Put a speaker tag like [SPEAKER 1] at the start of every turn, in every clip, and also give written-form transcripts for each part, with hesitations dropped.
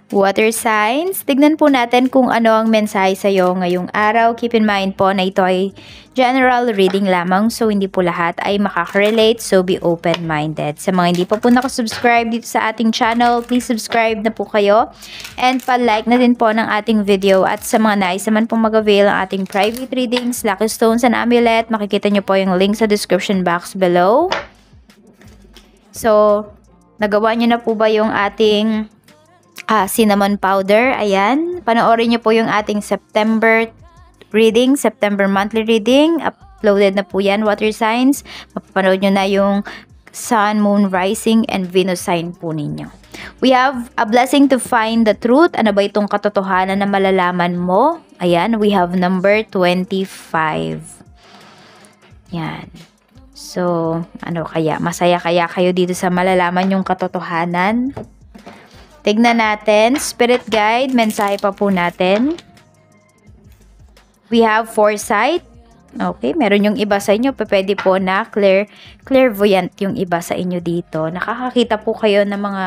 [SPEAKER 1] Water signs, tignan po natin kung ano ang mensahe sa iyo ngayong araw. Keep in mind po na ito ay general reading lamang, so hindi po lahat ay makaka-relate, so be open-minded. Sa mga hindi pa po nakasubscribe dito sa ating channel, please subscribe na po kayo and pa-like na din po ng ating video. At sa mga nais naman pong mag-avail ng ating private readings, lucky stones and amulet, makikita nyo po yung link sa description box below. So, nagawa nyo na po ba yung ating cinnamon powder? Ayan, panoorin nyo po yung ating September reading, September monthly reading. Uploaded na po yan, water signs. Mapapanood nyo na yung sun, moon, rising, and Venus sign po ninyo. We have a blessing to find the truth. Ano ba itong katotohanan na malalaman mo? Ayan, we have number 25. Yan. So, ano kaya? Masaya kaya kayo dito sa malalaman yung katotohanan? Tignan natin. Spirit guide, mensahe pa po natin. We have foresight. Okay, meron yung iba sa inyo. Pwede po na clairvoyant yung iba sa inyo dito. Nakakakita po kayo ng mga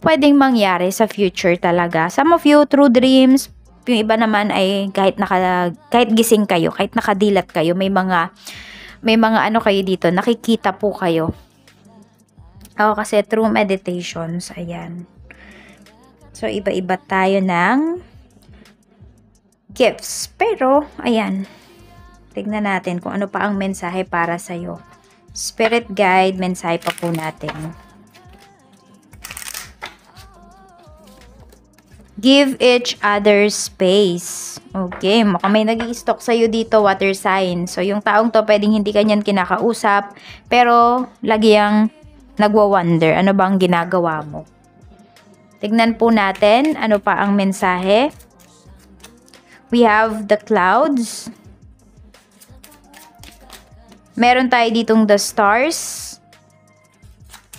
[SPEAKER 1] pwedeng mangyari sa future talaga. Some of you through dreams. Yung iba naman ay kahit gising kayo, kahit nakadilat kayo, may mga ano kayo dito, nakikita po kayo. Ako kasi through meditations, ayan. So, iba-iba tayo ng gifts. Pero, ayan. Tignan natin kung ano pa ang mensahe para sa'yo. Spirit guide, mensahe pa po natin. Give each other space. Okay, mukhang may nag-i-stock sa'yo dito, water sign. So, yung taong to, pwedeng hindi kanyan kinakausap, pero lagi ang nagwa-wonder, ano bang ginagawa mo? Tignan po natin, ano pa ang mensahe. We have the clouds. Meron tayo ditong the stars.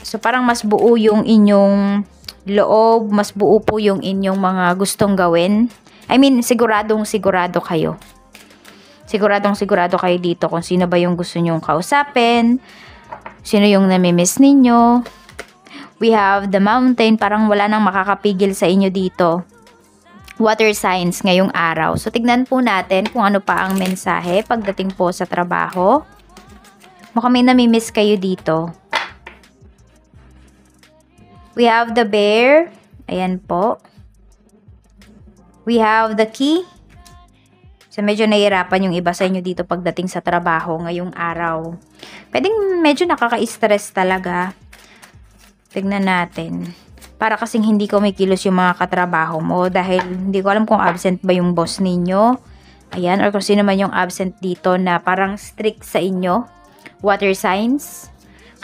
[SPEAKER 1] So, parang mas buo yung inyong loob, mas buo po yung inyong mga gustong gawin. I mean, siguradong sigurado kayo. Siguradong sigurado kayo dito kung sino ba yung gusto nyong kausapin, sino yung namimiss ninyo. We have the mountain, parang wala nang makakapigil sa inyo dito. Water signs ngayong araw. So, tignan po natin kung ano pa ang mensahe pagdating po sa trabaho. Mukhang may namimiss kayo dito. We have the bear. Ayan po. We have the key. So, medyo nahihirapan yung iba sa inyo dito pagdating sa trabaho ngayong araw. Pwedeng medyo nakaka-stress talaga. Tignan natin. Para kasing hindi kumikilos yung mga katrabaho mo dahil hindi ko alam kung absent ba yung boss ninyo. Ayan, or kung sino man yung absent dito na parang strict sa inyo. Water signs.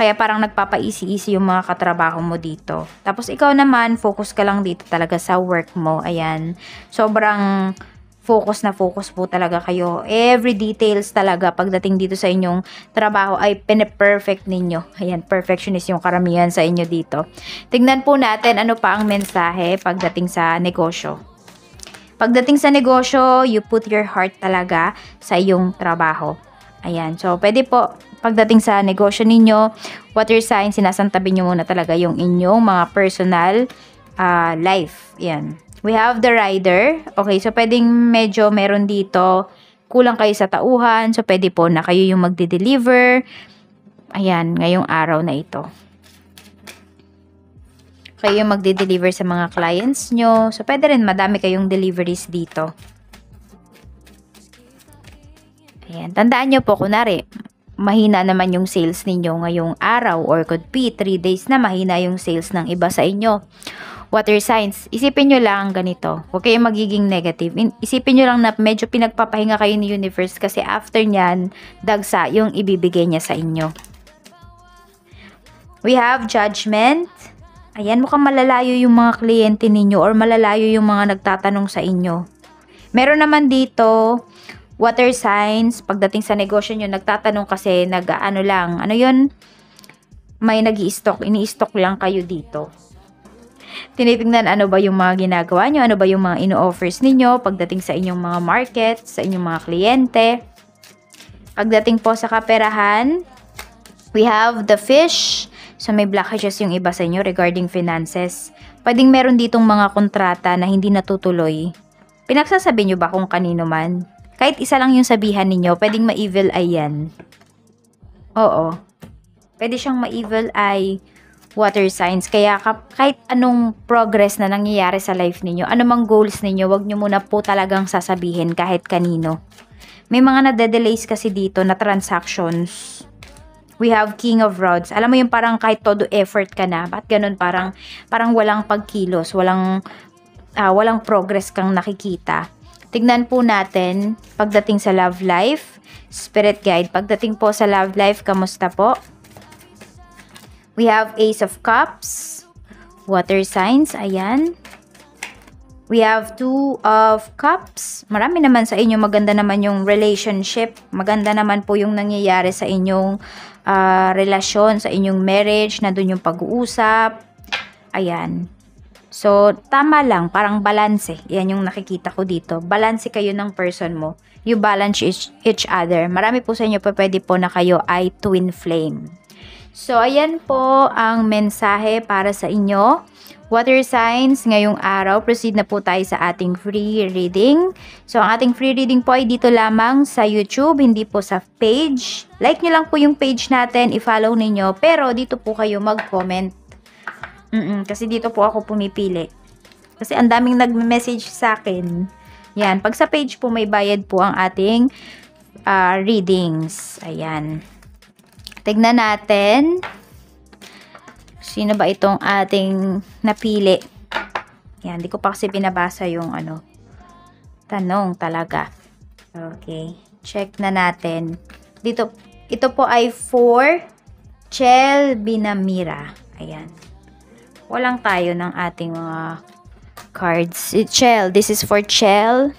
[SPEAKER 1] Kaya parang nagpapaisi-isi yung mga katrabaho mo dito. Tapos ikaw naman, focus ka lang dito talaga sa work mo. Ayan. Sobrang focus na focus po talaga kayo. Every details talaga pagdating dito sa inyong trabaho ay pine-perfect ninyo. Ayan, perfectionist yung karamihan sa inyo dito. Tignan po natin ano pa ang mensahe pagdating sa negosyo. Pagdating sa negosyo, you put your heart talaga sa iyong trabaho. Ayan, so pwede po pagdating sa negosyo ninyo, water sign, sinasantabi nyo muna talaga yung inyong mga personal life. Ayan. We have the rider. Okay, so pwedeng medyo meron dito, kulang kayo sa tauhan. So, pwede po na kayo yung magde-deliver. Ayan, ngayong araw na ito. Kayo yung magde-deliver sa mga clients nyo. So, pwede rin madami kayong deliveries dito. Ayan, tandaan nyo po, kunwari, mahina naman yung sales ninyo ngayong araw or could be 3 days na mahina yung sales ng iba sa inyo. Water signs, isipin nyo lang ganito. Huwag kayong magiging negative. Isipin nyo lang na medyo pinagpapahinga kayo ni universe kasi after nyan, dagsa yung ibibigay niya sa inyo. We have judgment. Ayan, mukhang malalayo yung mga kliyente ninyo or malalayo yung mga nagtatanong sa inyo. Meron naman dito, water signs, pagdating sa negosyo nyo, nagtatanong kasi nag-ano lang. Ano yun? May nag-i-stock, ini-stock lang kayo dito. Tinitingnan ano ba yung mga ginagawa nyo, ano ba yung mga ino-offers ninyo pagdating sa inyong mga market, sa inyong mga kliyente. Pagdating po sa kaperahan, we have the fish. So, may blockages yung iba sa inyo regarding finances. Pwedeng meron ditong mga kontrata na hindi natutuloy. Pinagsasabi nyo ba kung kanino man? Kahit isa lang yung sabihan ninyo, pwedeng ma-evil eye yan. Oo. Pwede siyang ma-evil eye water signs. Kaya kahit anong progress na nangyayari sa life ninyo, anumang goals ninyo, wag nyo muna po talagang sasabihin kahit kanino. May mga nade-delays kasi dito na transactions. We have King of Rods. Alam mo yung parang kahit todo effort ka na, ba't ganun parang walang pagkilos, walang progress kang nakikita. Tignan po natin pagdating sa love life, spirit guide. Pagdating po sa love life, kamusta po? We have Ace of Cups, water signs, ayan. We have Two of Cups. Marami naman sa inyo, maganda naman yung relationship. Maganda naman po yung nangyayari sa inyong relasyon, sa inyong marriage, nandun yung pag-uusap. Ayan. So, tama lang, parang balance. Yan yung nakikita ko dito. Balance kayo ng person mo. You balance each other. Marami po sa inyo pwede po na kayo ay twin flame. So, ayan po ang mensahe para sa inyo. Water signs, ngayong araw, proceed na po tayo sa ating free reading. So, ang ating free reading po ay dito lamang sa YouTube, hindi po sa page. Like nyo lang po yung page natin, i-follow ninyo. Pero, dito po kayo mag-comment. Kasi dito po ako pumipili. Kasi ang daming nag-message sa akin. Yan, pag sa page po may bayad po ang ating readings. Ayan. Tignan natin. Sino ba itong ating napili? Yan, di ko pa kasi binabasa yung tanong talaga. Okay. Check na natin. Dito, ito po ay for Chel Binamira. Ayan. Walang tayo ng ating mga cards. Chel, this is for Chel.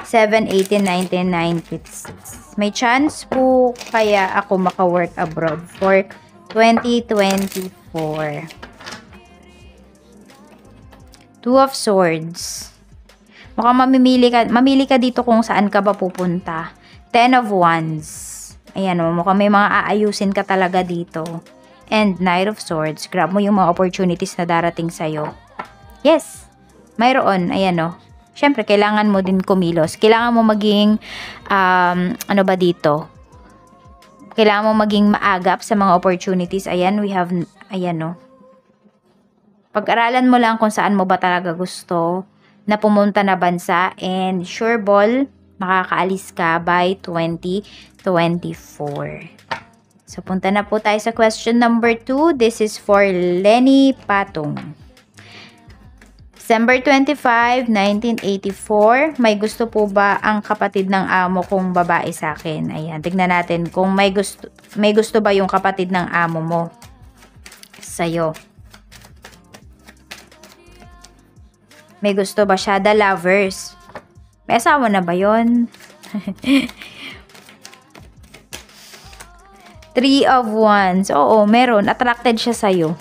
[SPEAKER 1] 7/18/1996. May chance po kaya ako maka-work abroad for 2024. Two of Swords. Mukhang mamili ka dito kung saan ka ba pupunta. Ten of Wands. Ayan o, mukhang may mga aayusin ka talaga dito. And Knight of Swords. Grab mo yung mga opportunities na darating sa'yo. Yes, mayroon. Ayan o. Siyempre, kailangan mo din kumilos. Kailangan mo maging, kailangan mo maging maagap sa mga opportunities. Ayan, we have, ayan o. Pag-aralan mo lang kung saan mo ba talaga gusto na pumunta na bansa. And sure ball, makakaalis ka by 2024. So, punta na po tayo sa question number 2. This is for Lenny Patong. December 25, 1984. May gusto po ba ang kapatid ng amo kong babae sa akin? Ayan, tignan natin kung may gusto ba yung kapatid ng amo mo sa'yo. May gusto ba siya? The Lovers. May asawa na ba yun? Three of Wands. Oo, meron. Attracted siya sa'yo.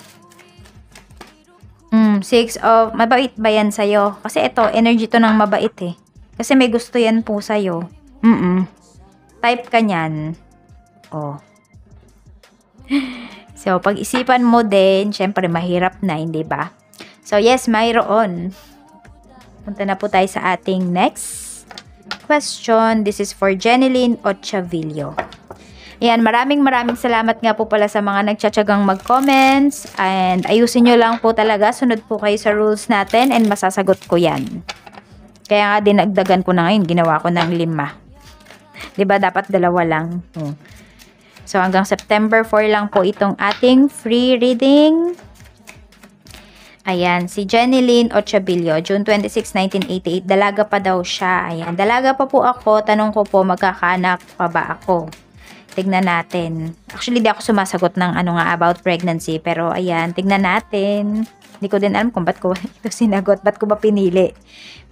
[SPEAKER 1] Six of, mabait ba yan sa'yo? Kasi ito, energy to ng mabait eh. Kasi may gusto yan po sa'yo. Type ka nyan. Oh. So, pag-isipan mo din, syempre mahirap na, hindi ba? So, yes, mayroon. Punta na po tayo sa ating next question. This is for Jeneline Ochavillo. Ayan, maraming salamat nga po pala sa mga nagtsatsagang mag-comments. And ayusin nyo lang po talaga. Sunod po kayo sa rules natin and masasagot ko yan. Kaya nga dinagdagan ko na ngayon. Ginawa ko ng 5. Diba dapat 2 lang. So hanggang September 4 lang po itong ating free reading. Ayan, si Jeneline Ochavillo, June 26, 1988. Dalaga pa daw siya. Ayan, dalaga pa po ako. Tanong ko po, magkakaanak pa ba ako? Tignan natin. Actually, di ako sumasagot ng about pregnancy. Pero, ayan, tignan natin. Hindi ko din alam kung ba't ko ito sinagot. Ba't ko ba pinili?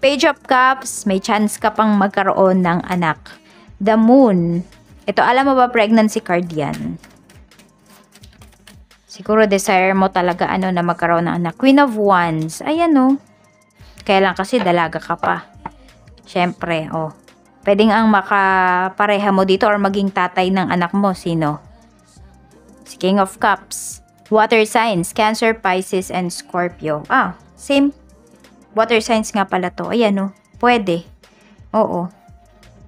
[SPEAKER 1] Page of Cups, may chance ka pang magkaroon ng anak. The Moon. Ito, alam mo ba, pregnancy card yan? Siguro, desire mo talaga na magkaroon ng anak. Queen of Wands. Ayan, Kaya lang kasi dalaga ka pa. Siyempre, pwedeng ang makapareha mo dito or maging tatay ng anak mo. Sino? Si King of Cups. Water signs, Cancer, Pisces, and Scorpio. Ah, same. Water signs nga pala to. Ayan o. Pwede. Oo.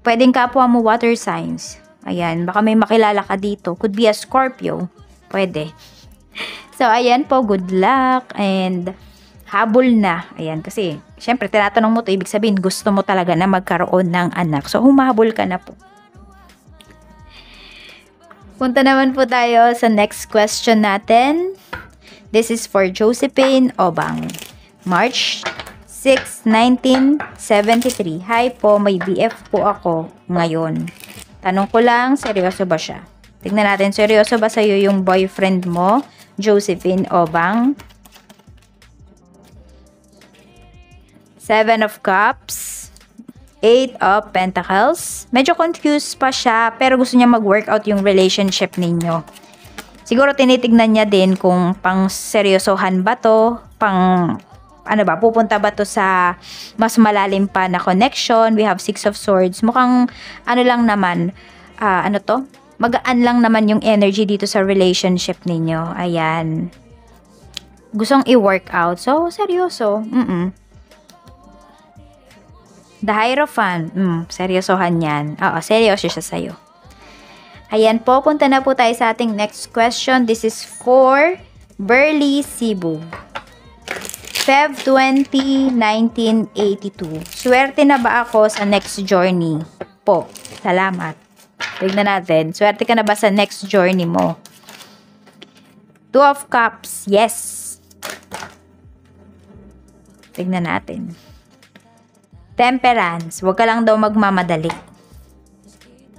[SPEAKER 1] Pwedeng kapwa mo water signs. Ayan. Baka may makilala ka dito. Could be a Scorpio. Pwede. So, ayan po. Good luck. And habol na. Ayan. Kasi, syempre, tinatanong mo to. Ibig sabihin, gusto mo talaga na magkaroon ng anak. So, humahabol ka na po. Punta naman po tayo sa next question natin. This is for Josephine Obang. March 6, 1973. Hi po, may BF po ako ngayon. Tanong ko lang, seryoso ba siya? Tignan natin, seryoso ba sa'yo yung boyfriend mo, Josephine Obang? 7 of Cups, 8 of Pentacles. Medyo confused pa siya, pero gusto niya mag-workout yung relationship ninyo. Siguro tinitignan niya din kung pang seryosohan ba to, pang ano ba, pupunta ba to sa mas malalim pa na connection. We have 6 of Swords. Mukhang ano lang naman, ano to? Magaan lang naman yung energy dito sa relationship ninyo. Ayan. Gustong i-workout. So, seryoso. The Hierophant. Seryosohan yan. Oo, seryoso siya sa'yo. Ayan po, punta na po tayo sa ating next question. This is for Burley Cebu. Feb 20, 1982. Swerte na ba ako sa next journey? Po. Salamat. Tignan natin. Swerte ka na ba sa next journey mo? 2 of Cups. Yes. Tignan natin. Temperance. Huwag ka lang daw magmamadali.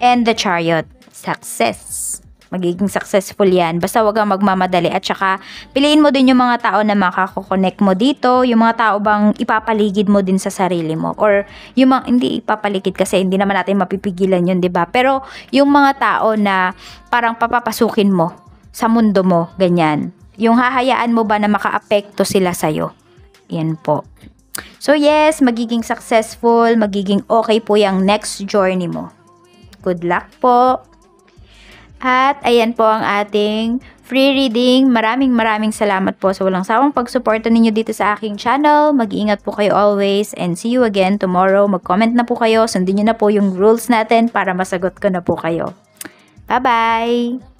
[SPEAKER 1] And the Chariot. Success. Magiging successful yan. Basta wag kang magmamadali. At saka, piliin mo din yung mga tao na makakokonek mo dito. Yung mga tao bang ipapaligid mo din sa sarili mo. Or, yung mga, hindi ipapaligid kasi hindi naman natin mapipigilan yun, diba? Pero, yung mga tao na parang papapasukin mo sa mundo mo, ganyan. Yung hahayaan mo ba na makaapekto sila sa'yo? Yan po. So, yes, magiging successful, magiging okay po yung next journey mo. Good luck po. At ayan po ang ating free reading. Maraming salamat po sa walang sawang pagsuporta ninyo dito sa aking channel. Mag-iingat po kayo always and see you again tomorrow. Mag-comment na po kayo. Sundin nyo na po yung rules natin para masagot ko na po kayo. Bye-bye!